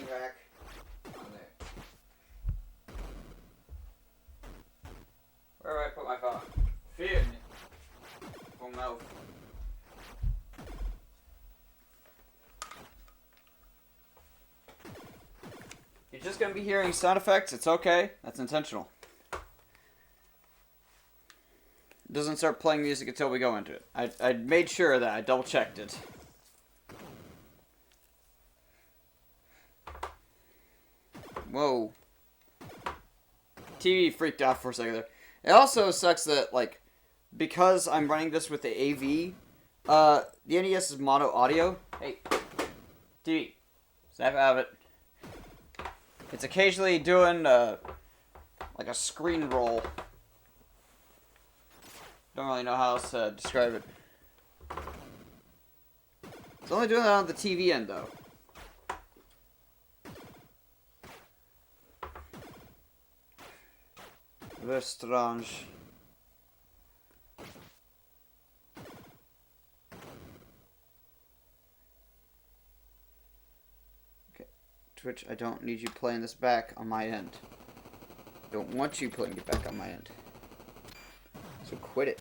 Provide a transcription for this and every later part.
running rack on there. Where do I put my phone? Fear me. Oh no. You're just gonna be hearing sound effects. It's okay. That's intentional. It doesn't start playing music until we go into it. I made sure that I double checked it. Whoa. TV freaked out for a second there. It also sucks that, like, because I'm running this with the AV, the NES is mono audio. Hey, TV, snap out of it. It's occasionally doing, like a screen roll. Don't really know how else to describe it. It's only doing that on the TV end, though. Very strange. Okay, Twitch, I don't need you playing this back on my end. I don't want you playing it back on my end. So quit it.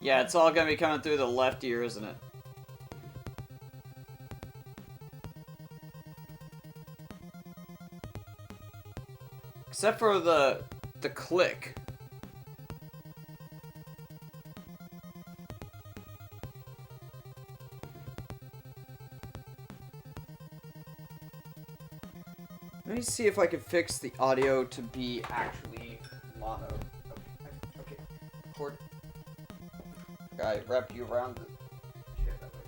Yeah, it's all gonna be coming through the left ear, isn't it? Except for the click. Let me see if I can fix the audio to be actually mono. Okay. Cord. I wrapped you around the chair that way.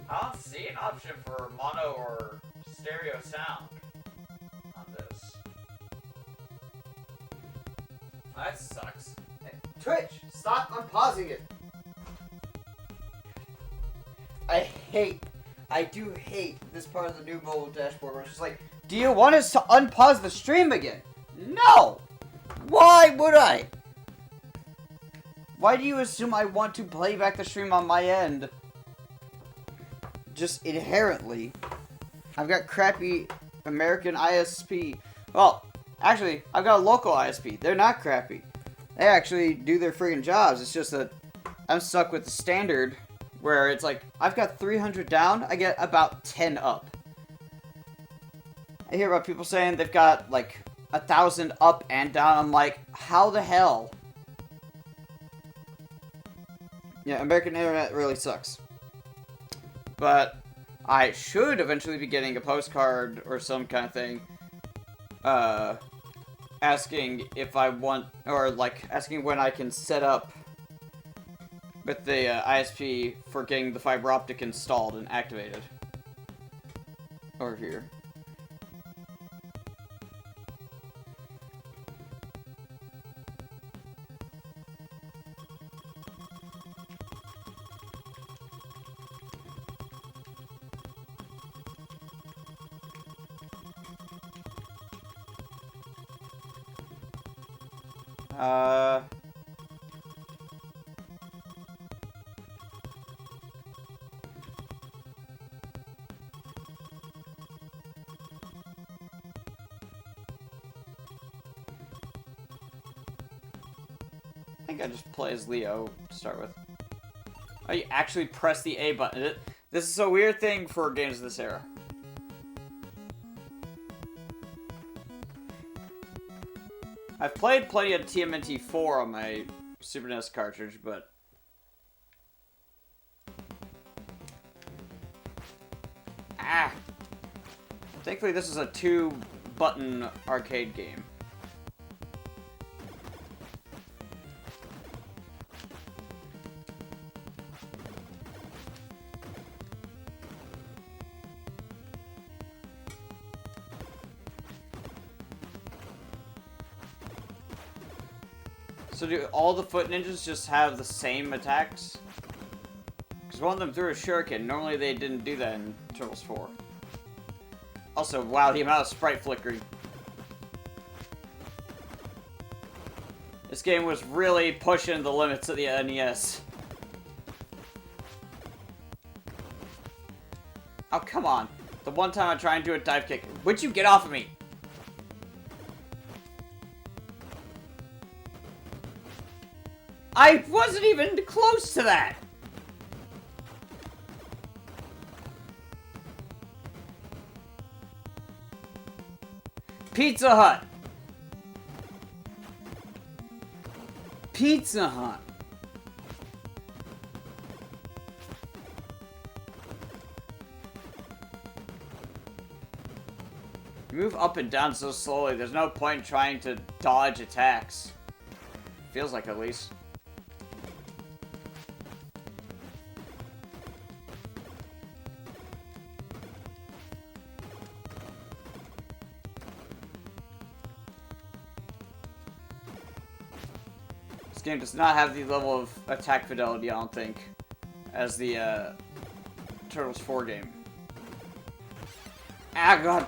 I don't see an option for mono or stereo sound on this. That sucks. Hey, Twitch, stop unpausing it. I do hate this part of the new mobile dashboard where it's just like, do you want us to unpause the stream again? No! Why would I? Why do you assume I want to play back the stream on my end? Just inherently. I've got crappy American ISP. Well, actually, I've got a local ISP. They're not crappy. They actually do their friggin' jobs. It's just that I'm stuck with the standard where it's like, I've got 300 down, I get about 10 up. I hear about people saying they've got like 1,000 up and down. I'm like, how the hell? Yeah, American internet really sucks. But I should eventually be getting a postcard or some kind of thing, asking if I want, or like asking when I can set up with the ISP for getting the fiber optic installed and activated over here. I think I just play as Leo to start with. Oh, you actually press the A button. This is a weird thing for games of this era. I've played plenty of TMNT 4 on my Super NES cartridge, but thankfully this is a 2-button arcade game. So do all the foot ninjas just have the same attacks? Because one of them threw a shuriken. Normally they didn't do that in Turtles 4. Also, wow, the amount of sprite flickering. This game was really pushing the limits of the NES. Oh, come on. The one time I try and do a dive kick. Would you get off of me? I wasn't even close to that! Pizza Hut! Pizza Hut! You move up and down so slowly, there's no point in trying to dodge attacks. Feels like, at least. This game does not have the level of attack fidelity, I don't think, as the Turtles 4 game. Ah, God!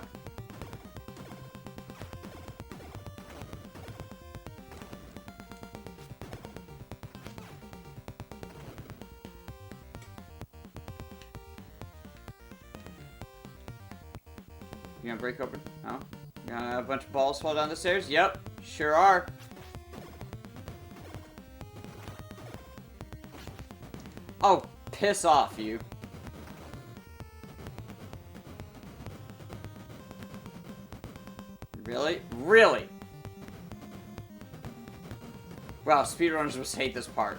You gonna break open? No? You gonna have a bunch of balls fall down the stairs? Yep, sure are. Oh, piss off, you. Really? Really? Wow, speedrunners must hate this part.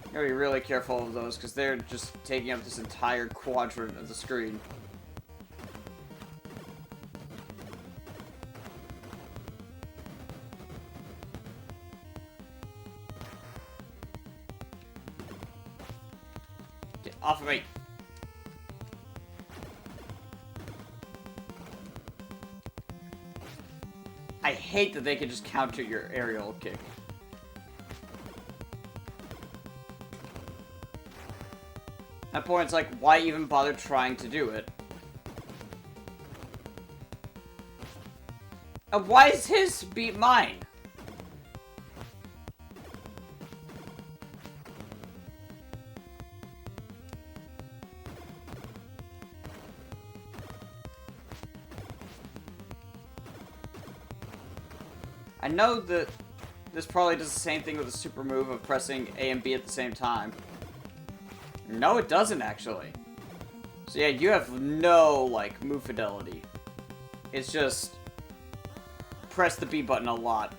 You gotta be really careful of those, because they're just taking up this entire quadrant of the screen. Get off of me! I hate that they can just counter your aerial kick. At that point, it's like, why even bother trying to do it? And why is his beat mine? I know that this probably does the same thing with the super move of pressing A and B at the same time. No, it doesn't, actually. So yeah, you have no, like, move fidelity. It's just press the B button a lot.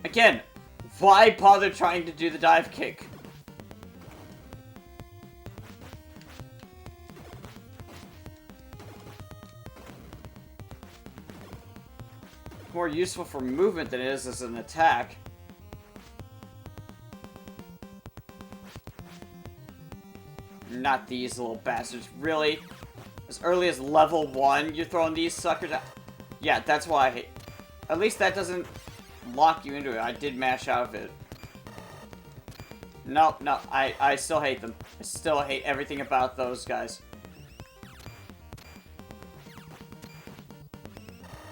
Again, why bother trying to do the dive kick? More useful for movement than it is as an attack. Not these little bastards. Really? As early as level 1, you're throwing these suckers out? Yeah, that's why I hate... At least that doesn't lock you into it. I did mash out of it. No, I still hate them. I still hate everything about those guys.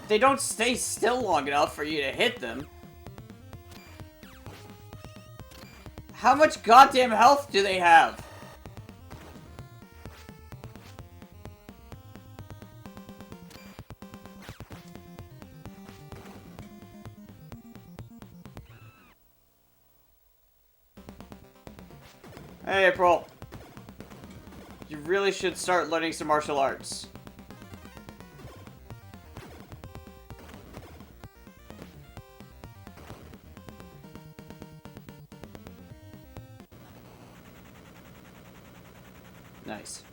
They don't stay still long enough for you to hit them. How much goddamn health do they have? Hey, April. You really should start learning some martial arts. Nice.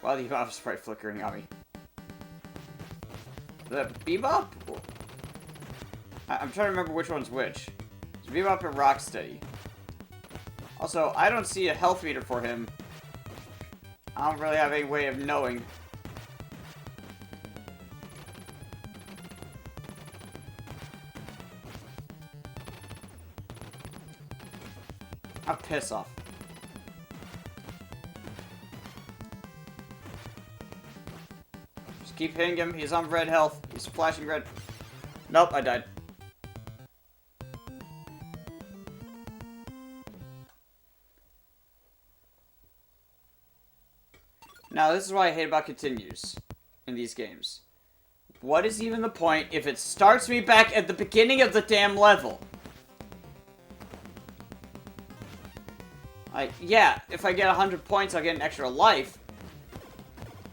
Wow, the off sprite flickering on me. Is that Bebop? I'm trying to remember which one's which. Bebop and Rocksteady. Also, I don't see a health meter for him. I don't really have any way of knowing. Oh, piss off. Just keep hitting him. He's on red health. He's flashing red. Nope, I died. Now, this is what I hate about continues in these games. What is even the point if it starts me back at the beginning of the damn level? Yeah, if I get 100 points, I'll get an extra life.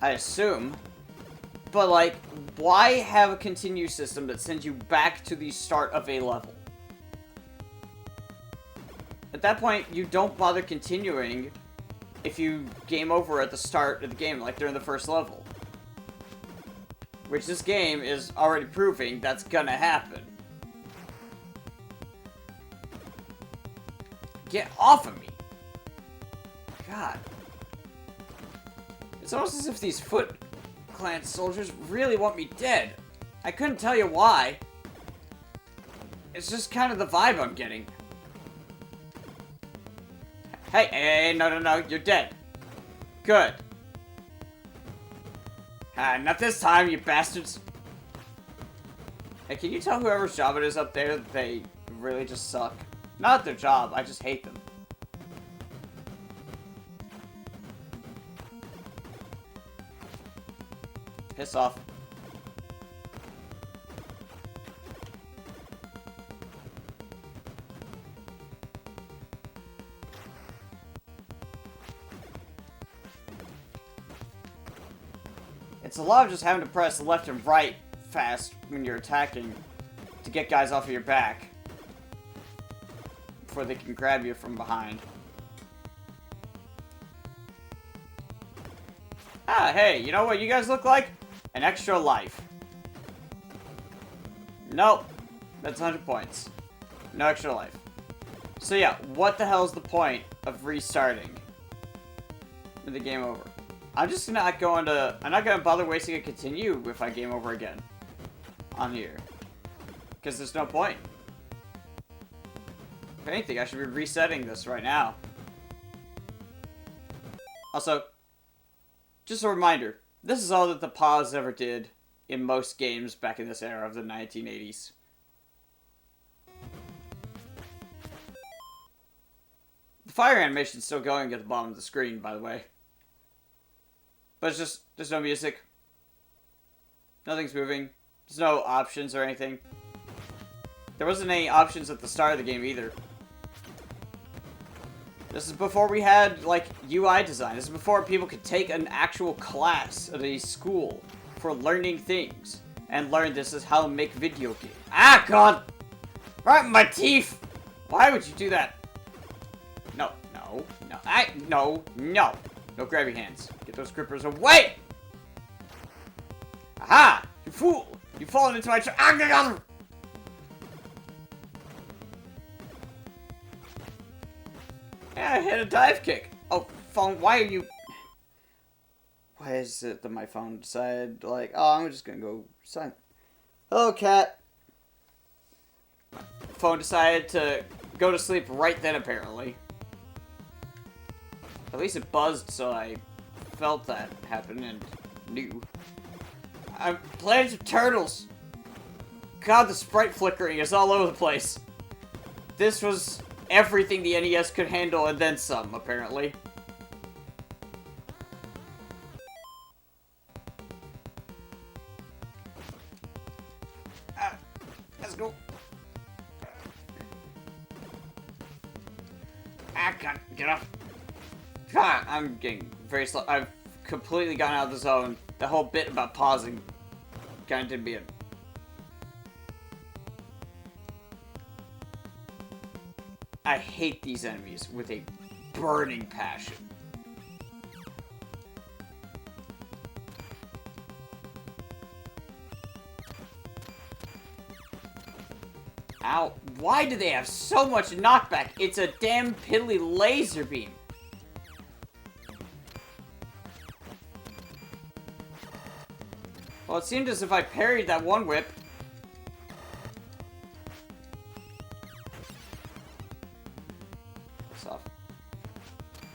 I assume. But, like, why have a continue system that sends you back to the start of a level? At that point, you don't bother continuing if you game over at the start of the game, like during the first level. Which this game is already proving that's gonna happen. Get off of me! God. It's almost as if these Foot Clan soldiers really want me dead. I couldn't tell you why. It's just kind of the vibe I'm getting. Hey, no, you're dead. Good. Not this time, you bastards. Hey, can you tell whoever's job it is up there that they really just suck? Not their job, I just hate them. Piss off. It's a lot of just having to press left and right fast when you're attacking to get guys off of your back before they can grab you from behind. Ah, hey, you know what you guys look like? An extra life. Nope. That's 100 points. No extra life. So yeah, what the hell is the point of restarting with the game over? I'm just not going to... I'm not going to bother wasting a continue if I game over again on here. Because there's no point. If anything, I should be resetting this right now. Also, just a reminder, this is all that the pause ever did in most games back in this era of the 1980s. The fire animation's still going at the bottom of the screen, by the way. But it's just, there's no music. Nothing's moving. There's no options or anything. There wasn't any options at the start of the game either. This is before we had, like, UI design. This is before people could take an actual class at a school for learning things. And learn this is how to make video games. Ah, God! Right in my teeth! Why would you do that? No. No, grab your hands. Get those grippers away! Aha! You fool! You've fallen into my trap. Yeah, I hit a dive kick. Oh, phone, why are you... Why is it that my phone decided, like, oh, I'm just gonna go silent. Hello, cat. Phone decided to go to sleep right then, apparently. At least it buzzed, so I felt that happen and knew. I'm playing some turtles. God, the sprite flickering is all over the place. This was everything the NES could handle and then some, apparently. Let's go. God, get off. God, I'm getting very slow. I've completely gotten out of the zone. The whole bit about pausing kind of didn't be it. I hate these enemies with a burning passion. Ow. Why do they have so much knockback? It's a damn piddly laser beam. Well, it seemed as if I parried that one whip. So,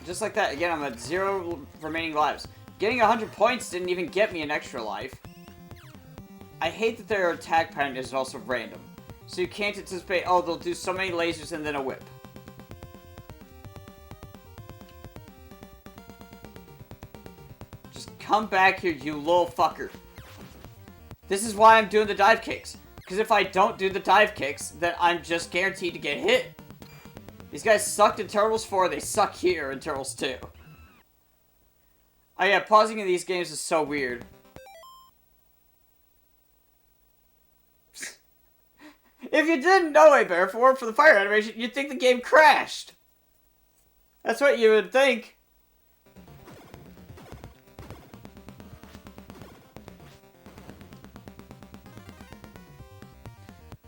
just like that, again, I'm at 0 remaining lives. Getting 100 points didn't even get me an extra life. I hate that their attack pattern is also random. So you can't anticipate, oh, they'll do so many lasers and then a whip. Just come back here, you little fucker. This is why I'm doing the dive kicks. Because if I don't do the dive kicks, then I'm just guaranteed to get hit. These guys sucked in Turtles 4, they suck here in Turtles 2. Oh yeah, pausing in these games is so weird. If you didn't know a bear for the fire animation, you'd think the game crashed. That's what you would think.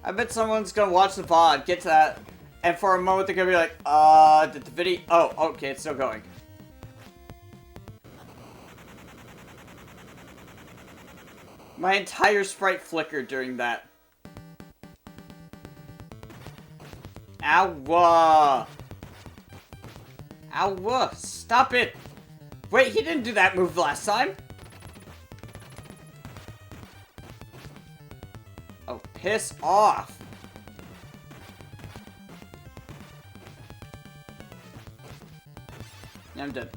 I bet someone's gonna watch the VOD, get to that, and for a moment they're gonna be like, did the video... Oh, okay, it's still going. My entire sprite flickered during that. Ow! Ow! Stop it! Wait, he didn't do that move last time! Oh, piss off! Yeah, I'm dead.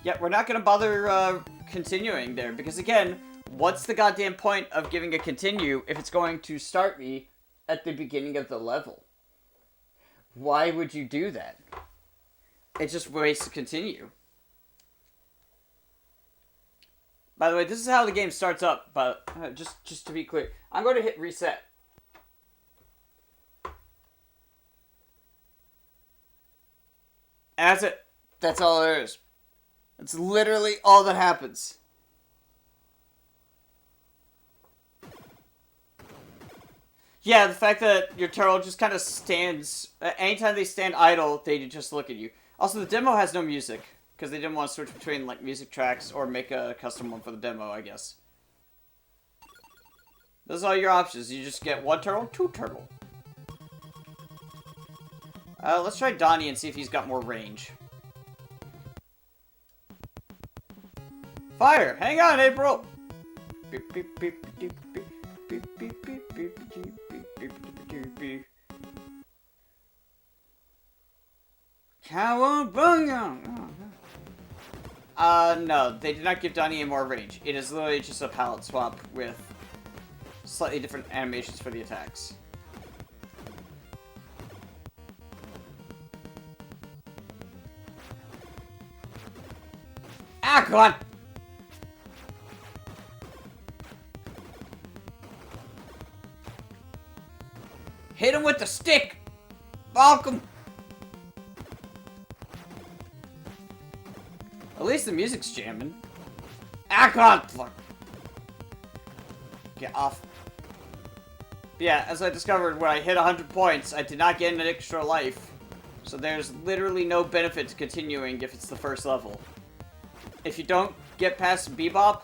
Yeah, we're not gonna bother, continuing there, because again, what's the goddamn point of giving a continue if it's going to start me at the beginning of the level? Why would you do that? It just wastes to continue. By the way, this is how the game starts up, but just to be clear, I'm going to hit reset. And that's it. That's all there is. That's literally all that happens. Yeah, the fact that your turtle just kind of stands... anytime they stand idle, they just look at you. Also, the demo has no music, because they didn't want to switch between, like, music tracks or make a custom one for the demo, I guess. Those are all your options. You just get 1 turtle, 2 turtle. Let's try Donnie and see if he's got more range. Fire! Hang on, April! Beep, beep, beep, beep, beep, beep, beep, beep, beep, beep, beep. Cowabunga! No, they did not give Donnie any more range. It is literally just a palette swap with slightly different animations for the attacks. Ah, come on! Hit him with the stick! Bonk him! At least the music's jamming. Ah, God! Fuck. Get off. But yeah, as I discovered, when I hit 100 points, I did not get an extra life. So there's literally no benefit to continuing if it's the first level. If you don't get past Bebop,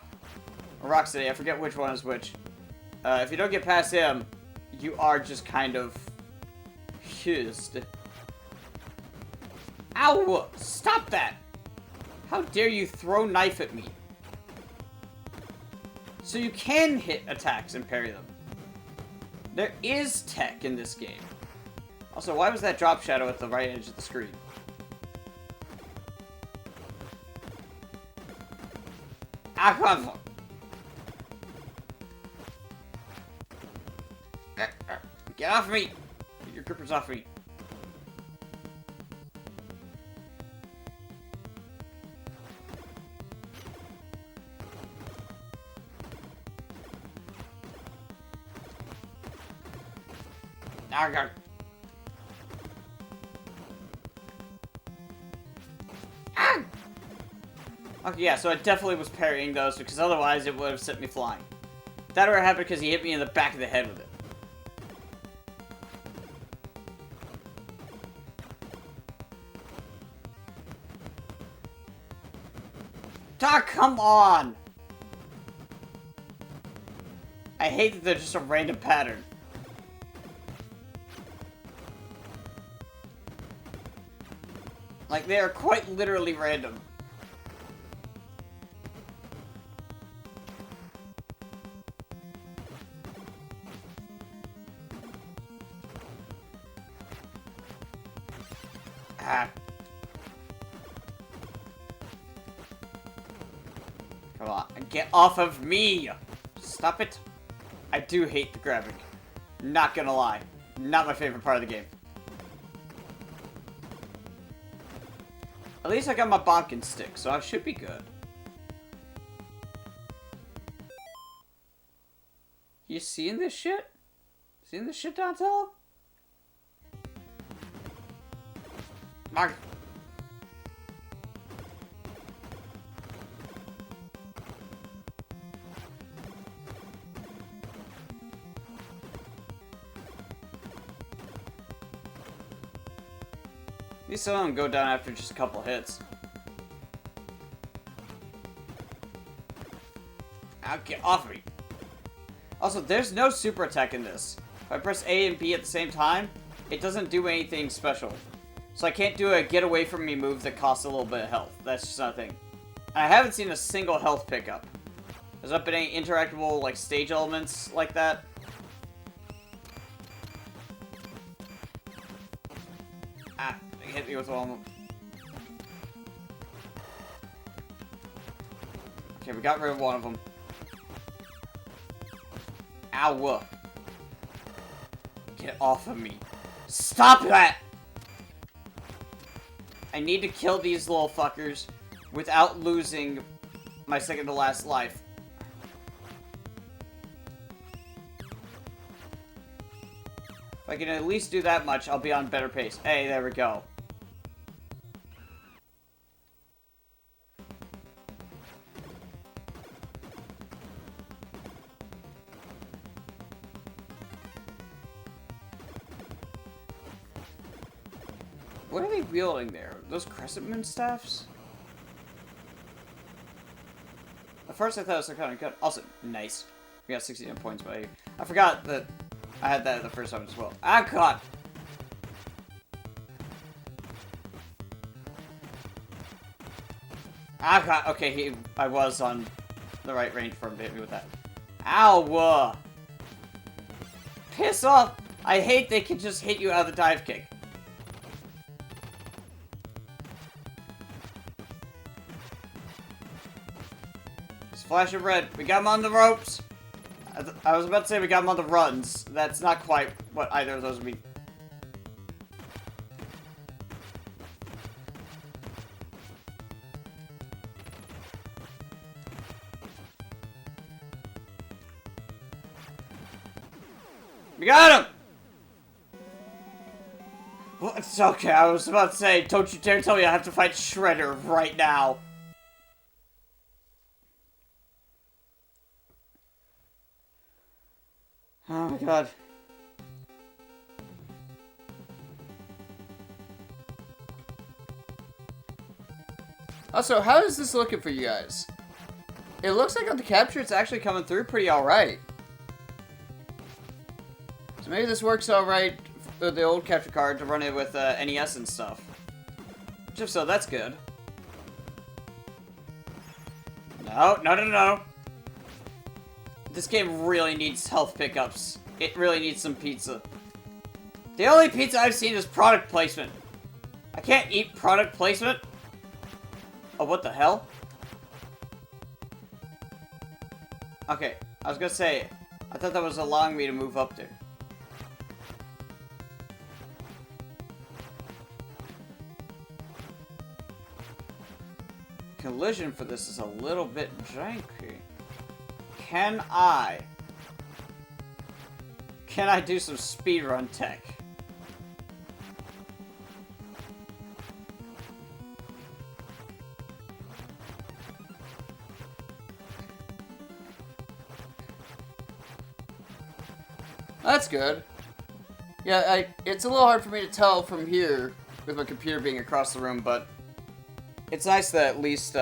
or Rocksteady, I forget which one is which. If you don't get past him, you are just kind of used. Ow! Stop that! How dare you throw knife at me? So you can hit attacks and parry them. There is tech in this game. Also, why was that drop shadow at the right edge of the screen? Ah, come on. Get off me! Get your grippers off me. Ah, God. Ah! Okay, yeah, so I definitely was parrying those, because otherwise it would have sent me flying. That would have happened because he hit me in the back of the head with it. Ah, come on! I hate that they're just a random pattern. Like, they are quite literally random. Ah. Come on, get off of me! Stop it. I do hate the grabbing. Not gonna lie. Not my favorite part of the game. At least I got my bonkin stick, so I should be good. You seeing this shit? Seeing this shit, Donatello? Mark. At least some of them go down after just a couple hits. Now get off of me. Also, there's no super attack in this. If I press A and B at the same time, it doesn't do anything special. So I can't do a get away from me move that costs a little bit of health. That's just not a thing. And I haven't seen a single health pickup. There's not been any interactable, like, stage elements like that. Ah, they hit me with one of them. Okay, we got rid of one of them. Ow. Get off of me. Stop that! I need to kill these little fuckers without losing my second to last life. If I can at least do that much, I'll be on better pace. Hey, there we go. What are they wielding there? Those crescent moon staffs? At first I thought it was kind of good. Also, nice. We got 69 points, but I forgot that I had that the first time as well. Ah, God! Ah, God. Okay, I was on the right range for him to hit me with that. Ow! Piss off! I hate they can just hit you out of the dive kick. Flash of red. We got him on the ropes. I was about to say we got him on the runs. That's not quite what either of those would be. We got him! Well, it's okay. I was about to say, don't you dare tell me I have to fight Shredder right now. Oh my God. Also, how is this looking for you guys? It looks like on the capture it's actually coming through pretty alright. So maybe this works alright for the old capture card to run it with NES and stuff. Which if so, that's good. No. This game really needs health pickups. It really needs some pizza. The only pizza I've seen is product placement. I can't eat product placement. Oh, what the hell? Okay, I was gonna say, I thought that was allowing me to move up there. Collision for this is a little bit janky. Can I do some speedrun tech? That's good. Yeah, it's a little hard for me to tell from here with my computer being across the room, but it's nice that at least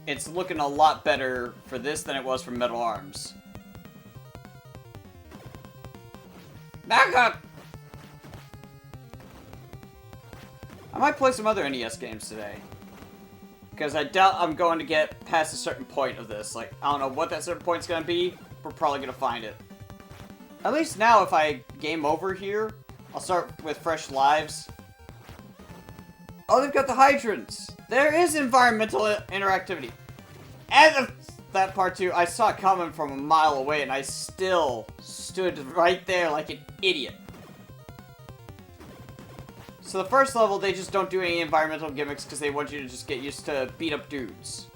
it's looking a lot better for this than it was for Metal Arms. Back up! I might play some other NES games today. Because I doubt I'm going to get past a certain point of this. Like, I don't know what that certain point's gonna be. We're probably gonna find it. At least now, if I game over here, I'll start with fresh lives. Oh, they've got the hydrants! There is environmental interactivity. And that part too, I saw it coming from a mile away, and I still stood right there like an idiot. So the first level, they just don't do any environmental gimmicks because they want you to just get used to beat up dudes.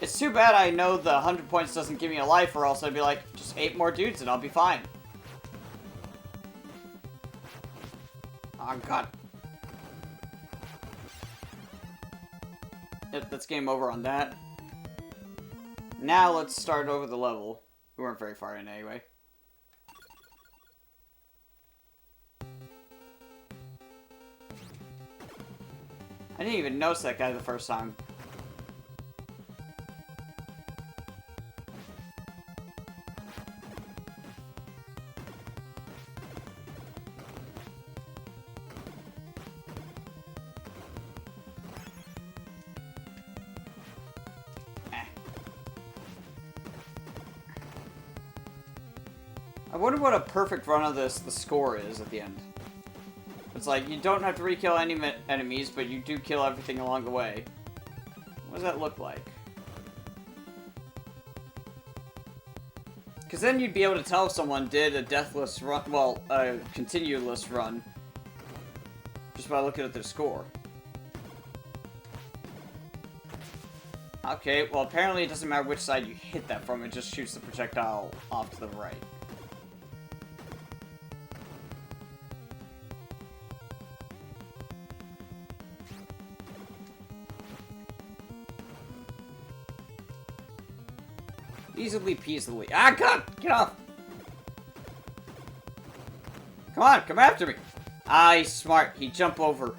It's too bad I know the 100 points doesn't give me a life, or else I'd be like, just 8 more dudes and I'll be fine. Oh god. Yep, that's game over on that. Now let's start over the level. We weren't very far in anyway. I didn't even notice that guy the first time. I wonder what a perfect run of the score is at the end. It's like, you don't have to re-kill any enemies, but you do kill everything along the way. What does that look like? Because then you'd be able to tell if someone did a deathless run, well, a continuous run, just by looking at their score. Okay, well apparently it doesn't matter which side you hit that from, it just shoots the projectile off to the right. Easily peasily. Ah, God! Get off! Come on, come after me! Ah, he's smart. He jumped over.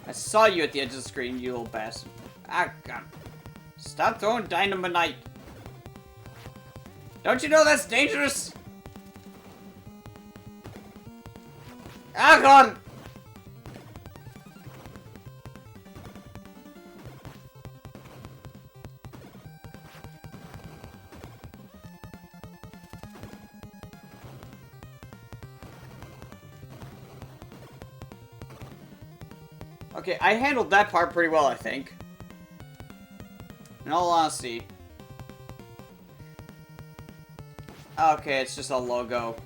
I saw you at the edge of the screen, you little bastard. Ah, God. Stop throwing dynamite. Don't you know that's dangerous? Ah, God! Okay, I handled that part pretty well, I think. In all honesty. Okay, it's just a logo.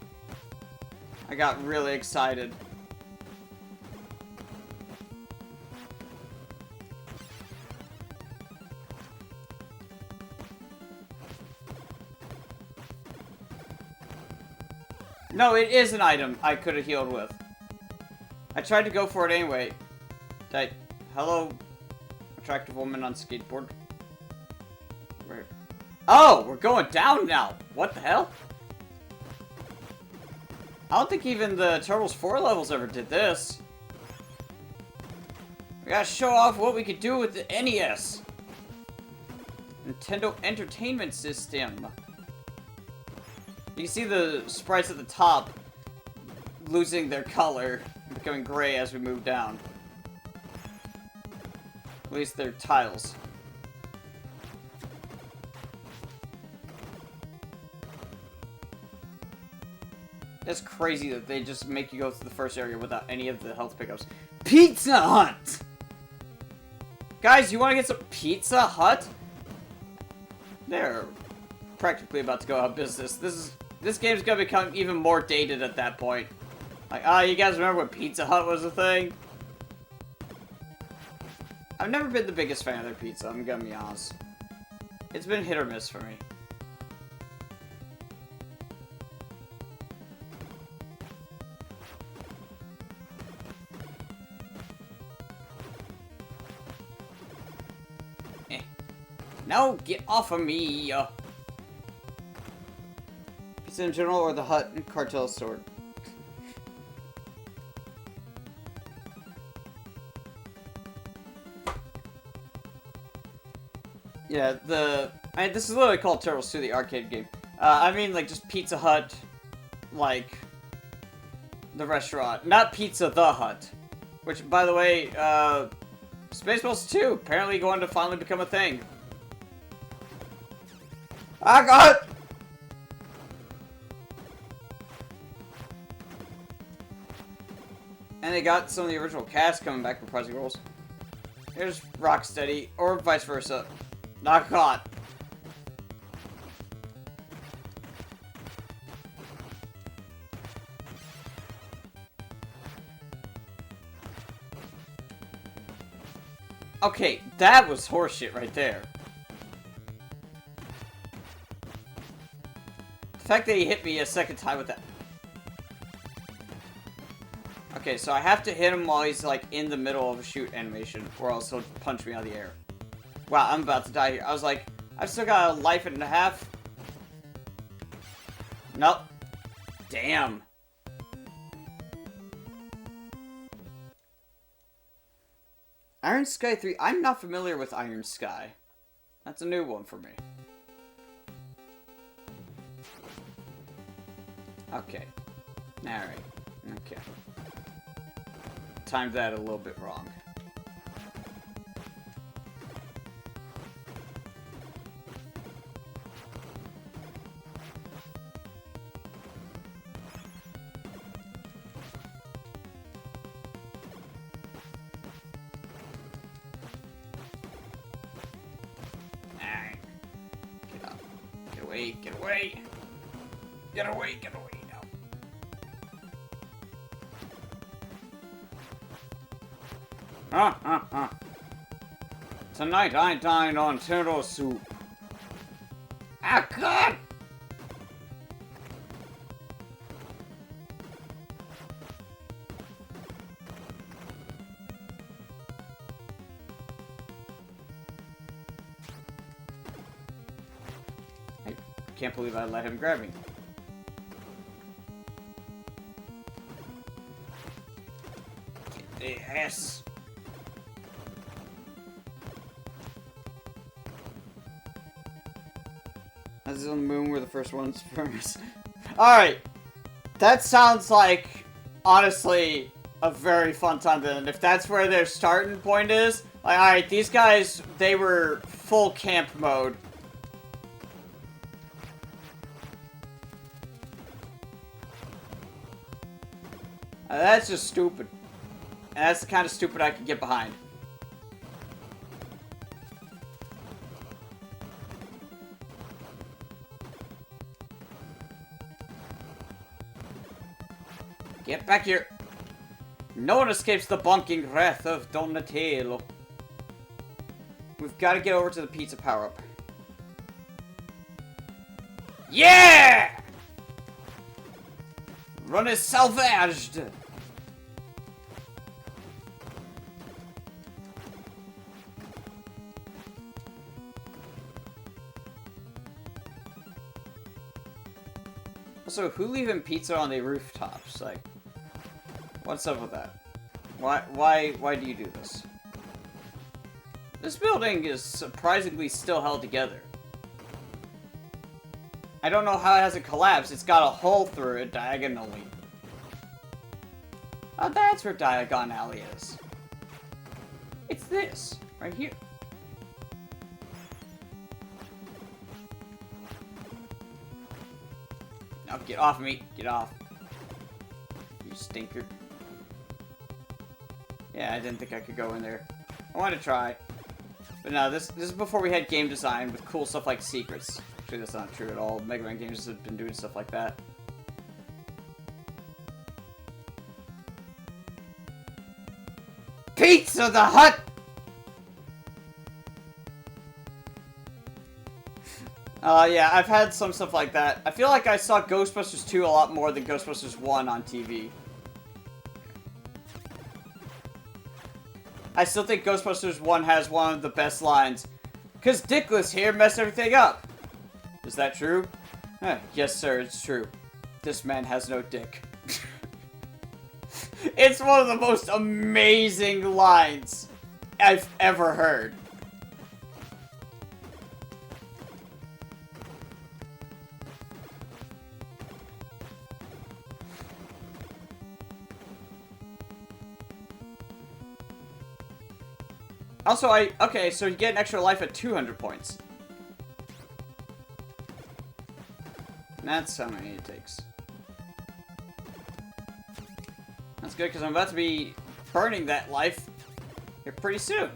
I got really excited. No, it is an item I could have healed with. I tried to go for it anyway. Hello, attractive woman on skateboard. Where? Oh, we're going down now. What the hell? I don't think even the Turtles 4 levels ever did this. We gotta show off what we could do with the NES. Nintendo Entertainment System. You can see the sprites at the top losing their color, becoming gray as we move down. At least their tiles. It's crazy that they just make you go through the first area without any of the health pickups. Pizza Hut! Guys, you want to get some Pizza Hut? They're practically about to go out of business. This game's gonna become even more dated at that point. Like, you guys remember when Pizza Hut was a thing? I've never been the biggest fan of their pizza, I'm gonna be honest. It's been hit or miss for me. No, get off of me! pizza in general or the Hut cartel store? Yeah, this is literally called Turtles 2, the arcade game. I mean, like, just Pizza Hut, like, the restaurant. Not Pizza the Hut. Which, by the way, Spaceballs 2, apparently going to finally become a thing. Ah, God! And they got some of the original cast coming back for Pricing Rolls. Here's Rocksteady, or vice versa. Not caught. Okay, that was horseshit right there. The fact that he hit me a second time with that. Okay, so I have to hit him while he's like in the middle of a shoot animation, or else he'll punch me out of the air. Wow, I'm about to die here. I was like, I've still got a life and a half. Nope. Damn. Iron Sky 3. I'm not familiar with Iron Sky. That's a new one for me. Okay. Alright. Okay. Timed that a little bit wrong. Get away, get away! Get away, get away now. Tonight I dined on turtle soup. Ah, God! I can't believe I let him grab me. Get the ass. This is on the moon where the first one's first. Alright. That sounds like, honestly, a very fun time then. If that's where their starting point is. Like, alright, these guys, they were full camp mode. That's just stupid. And that's the kind of stupid I can get behind. Get back here! No one escapes the bonking wrath of Donatello. We've got to get over to the pizza power-up. Yeah! Run is salvaged! Also, who leaving pizza on the rooftops? Like, what's up with that? Why do you do this? This building is surprisingly still held together. I don't know how it hasn't collapsed. It's got a hole through it diagonally. Oh, that's where Diagon Alley is. It's this, right here. Now get off me. Get off. You stinker. Yeah, I didn't think I could go in there. I want to try. But no, this is before we had game design with cool stuff like secrets. Actually, that's not true at all. Mega Man games have been doing stuff like that. Pizza the Hut! Yeah, I've had some stuff like that. I feel like I saw Ghostbusters 2 a lot more than Ghostbusters 1 on TV. I still think Ghostbusters 1 has one of the best lines. 'Cause Dickless here messed everything up. Is that true? Yes, sir, it's true. This man has no dick. It's one of the most amazing lines I've ever heard. Also, okay, so you get an extra life at 200 points. That's how many it takes. That's good, because I'm about to be burning that life here pretty soon.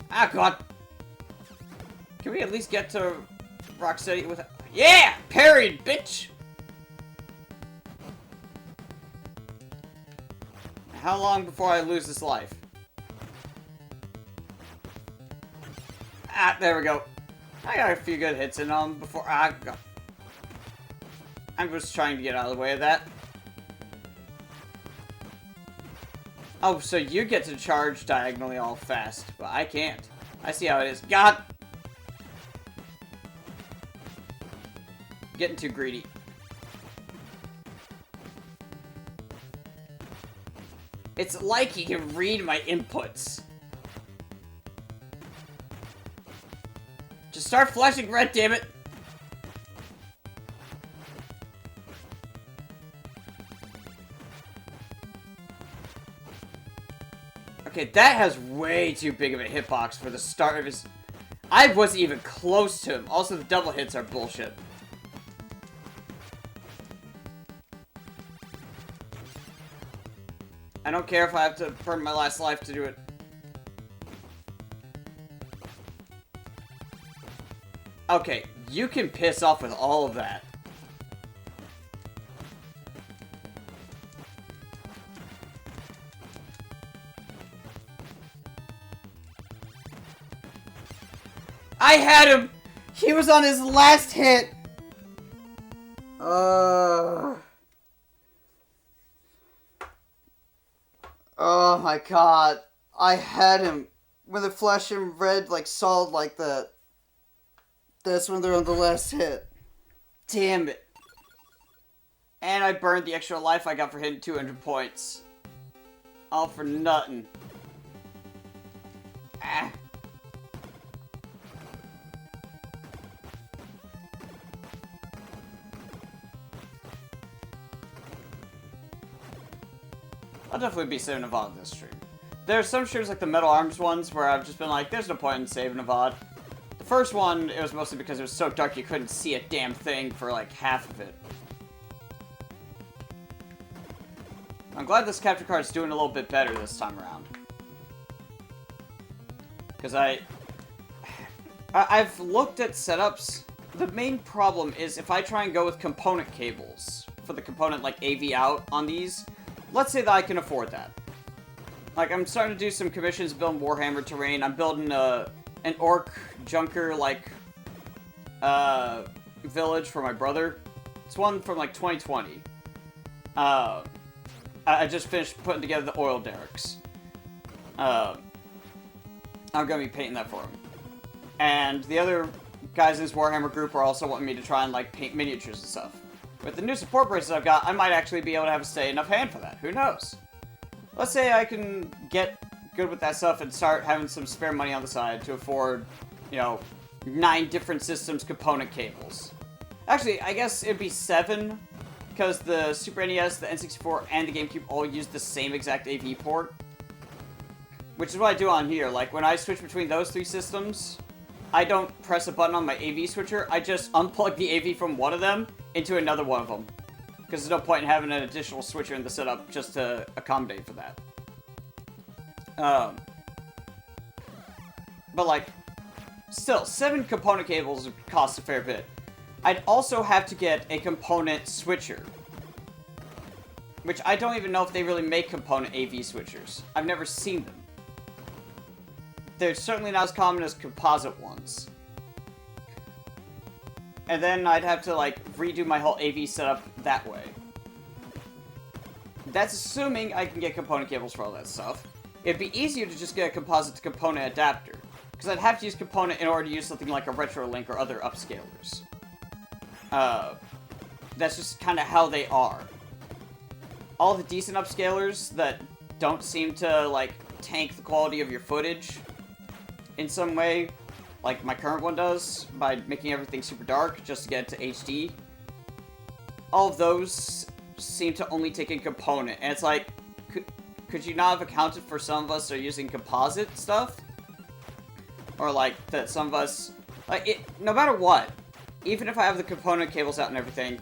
Ah, God. Can we at least get to Rocksteady with... Yeah! Parried, bitch! How long before I lose this life? Ah, there we go. I got a few good hits in on before... Ah, God. I'm just trying to get out of the way of that. Oh, so you get to charge diagonally all fast, but I can't. I see how it is. God! Getting too greedy. It's like he can read my inputs. Just start flashing red, damn it! Okay, that has way too big of a hitbox for the start of his... I wasn't even close to him. Also, the double hits are bullshit. I don't care if I have to burn my last life to do it. Okay, you can piss off with all of that. I had him! He was on his last hit! Oh my god. I had him. When the flashing red, like, solid like that. That's when they're on the last hit. Damn it. And I burned the extra life I got for hitting 200 points. All for nothing. Ah. I'll definitely be saving a VOD this stream. There are some streams like the Metal Arms ones where I've just been like, there's no point in saving a VOD. The first one, it was mostly because it was so dark you couldn't see a damn thing for like half of it. I'm glad this capture card's doing a little bit better this time around. Because I've looked at setups. The main problem is if I try and go with component cables for the component like AV out on these, let's say that I can afford that. Like, I'm starting to do some commissions building Warhammer terrain. I'm building an orc junker, like, village for my brother. It's one from, like, 2020. I just finished putting together the oil derricks. I'm gonna be painting that for him. And the other guys in this Warhammer group are also wanting me to try and, like, paint miniatures and stuff. With the new support braces I've got, I might actually be able to have a steady enough hand for that. Who knows? Let's say I can get good with that stuff and start having some spare money on the side to afford, you know, 9 different systems component cables. Actually, I guess it'd be 7, because the Super NES, the N64, and the GameCube all use the same exact AV port. Which is what I do on here. Like, when I switch between those 3 systems, I don't press a button on my AV switcher, I just unplug the AV from one of them into another one of them. Because there's no point in having an additional switcher in the setup just to accommodate for that. But like, still, 7 component cables cost a fair bit. I'd also have to get a component switcher. Which I don't even know if they really make component AV switchers. I've never seen them. They're certainly not as common as composite ones. And then I'd have to, like, redo my whole AV setup that way. That's assuming I can get component cables for all that stuff. It'd be easier to just get a composite to component adapter, because I'd have to use component in order to use something like a RetroLink or other upscalers. That's just kind of how they are. All the decent upscalers that don't seem to, like, tank the quality of your footage in some way, like my current one does, by making everything super dark just to get it to HD, all of those seem to only take a component, and it's like, could you not have accounted for some of us are using composite stuff? Or, like, that some of us, like, no matter what, even if I have the component cables out and everything,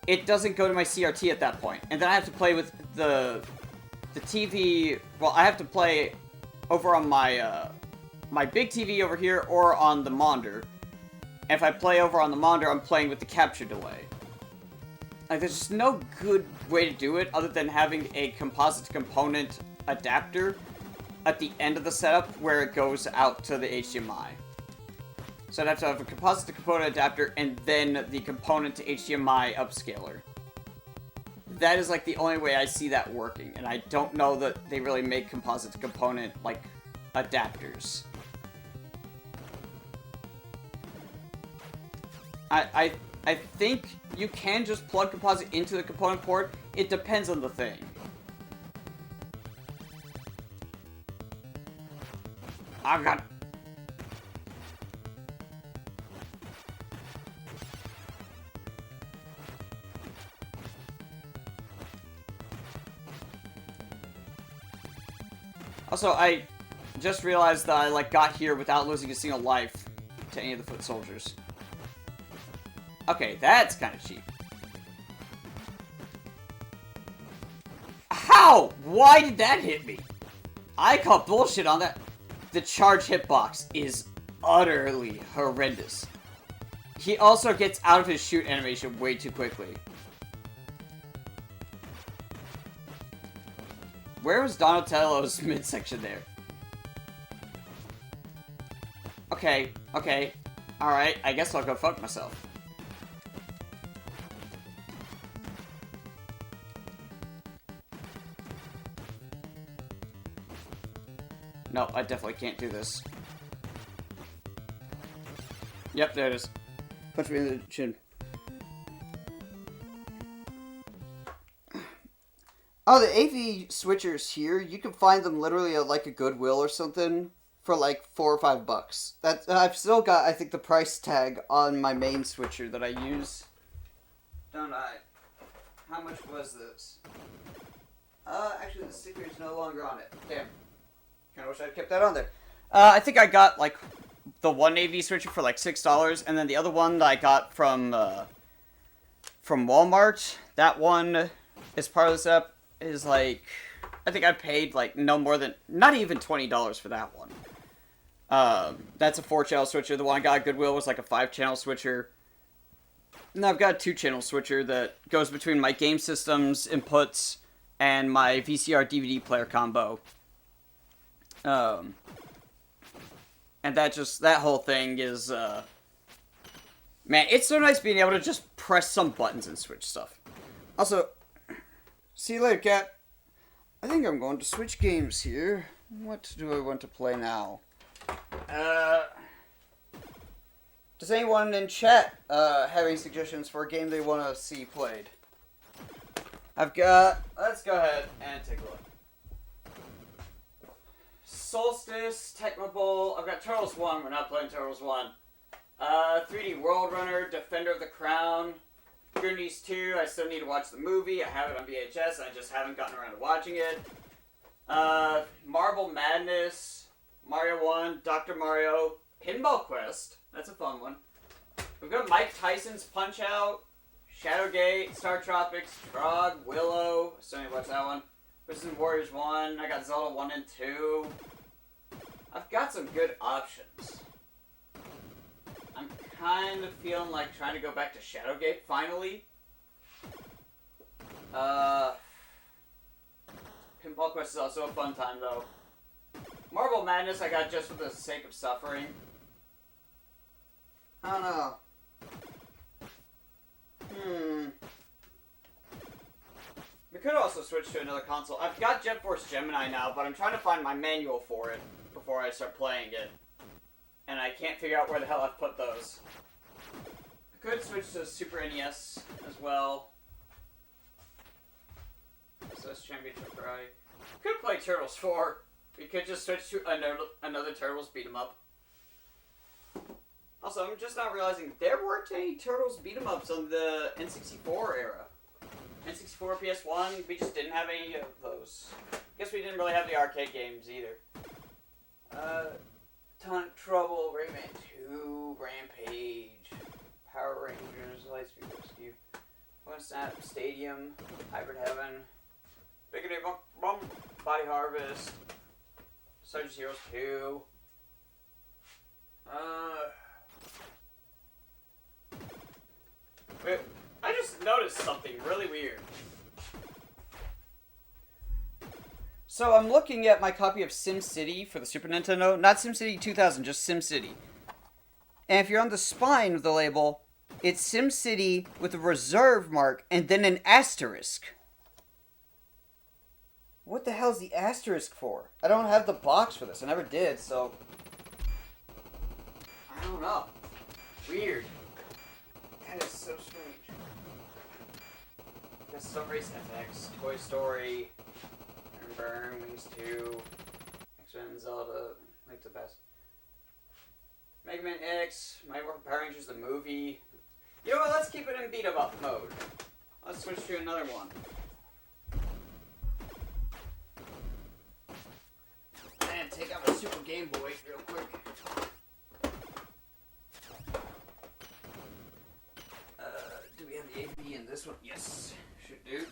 it doesn't go to my CRT at that point. And then I have to play with the TV, well, I have to play over on my, my big TV over here or on the monitor. And if I play over on the monitor, I'm playing with the capture delay. Like, there's just no good way to do it other than having a composite component adapter at the end of the setup where it goes out to the HDMI. So I'd have to have a composite to component adapter and then the component to HDMI upscaler. That is like the only way I see that working, and I don't know that they really make composite to component like adapters. I think you can just plug composite into the component port. It depends on the thing. Oh god. Also, I just realized that I, like, got here without losing a single life to any of the foot soldiers. Okay, that's kind of cheap. How? Why did that hit me? I call bullshit on that. The charge hitbox is utterly horrendous. He also gets out of his shoot animation way too quickly. Where was Donatello's midsection there? Okay, okay. Alright, I guess I'll go fuck myself. No, I definitely can't do this. Yep, there it is. Punch me in the chin. Oh, the AV switchers here, you can find them literally at like a Goodwill or something for like $4 or $5. That I've still got, I think, the price tag on my main switcher that I use. Don't I? How much was this? Actually the sticker is no longer on it. Damn. Kinda wish I'd kept that on there. I think I got like the one AV switcher for like $6, and then the other one that I got from Walmart, that one is part of this app. Is like, I think I paid like no more than, not even $20 for that one. That's a 4-channel switcher. The one I got at Goodwill was like a 5-channel switcher. And I've got a 2-channel switcher that goes between my game system's inputs and my VCR DVD player combo. And that whole thing is, man, it's so nice being able to just press some buttons and switch stuff. Also, see you later, cat. I think I'm going to switch games here. What do I want to play now? Does anyone in chat have any suggestions for a game they want to see played? I've got... Let's go ahead and take a look. Solstice, Tecmo Bowl. I've got Turtles 1. We're not playing Turtles 1. 3D World Runner, Defender of the Crown. Goonies 2, I still need to watch the movie. I have it on VHS, and I just haven't gotten around to watching it. Marble Madness, Mario 1, Dr. Mario, Pinball Quest. That's a fun one. We've got Mike Tyson's Punch-Out, Shadowgate, Star Tropics, Frog, Willow. Still need to watch that one. Prison Warriors 1. I got Zelda 1 and 2. I've got some good options. I'm kind of feeling like trying to go back to Shadowgate, finally. Pinball Quest is also a fun time, though. Marble Madness I got just for the sake of suffering. I don't know. We could also switch to another console. I've got Jet Force Gemini now, but I'm trying to find my manual for it before I start playing it. And I can't figure out where the hell I've put those. Could switch to Super NES as well. SNES Championship Variety. Could play Turtles 4. We could just switch to another Turtles beat 'em up. Also, I'm just not realizing there weren't any Turtles beat 'em ups on the N64 era. N64, PS1, we just didn't have any of those. Guess we didn't really have the arcade games either. Ton of Trouble, Rayman 2, Rampage, Power Rangers, Lightspeed Rescue, One Snap, Stadium, Hybrid Heaven, Biggity Bum, Body Harvest, Sergeant Heroes 2. Wait, I just noticed something really weird. So I'm looking at my copy of SimCity for the Super Nintendo. Not SimCity 2000, just SimCity. And if you're on the spine of the label, it's SimCity with a reserve mark and then an asterisk. What the hell is the asterisk for? I don't have the box for this. I never did, so... I don't know. Weird. That is so strange. There's Sun Race FX, Toy Story, Burn, Wings 2, X-Men, Zelda, Link to the Past. Mega Man X, Mighty Morphin Power Rangers, the movie. You know what, let's keep it in beat-em-up mode. Let's switch to another one. And take out my Super Game Boy real quick. Do we have the AB in this one? Yes, should do.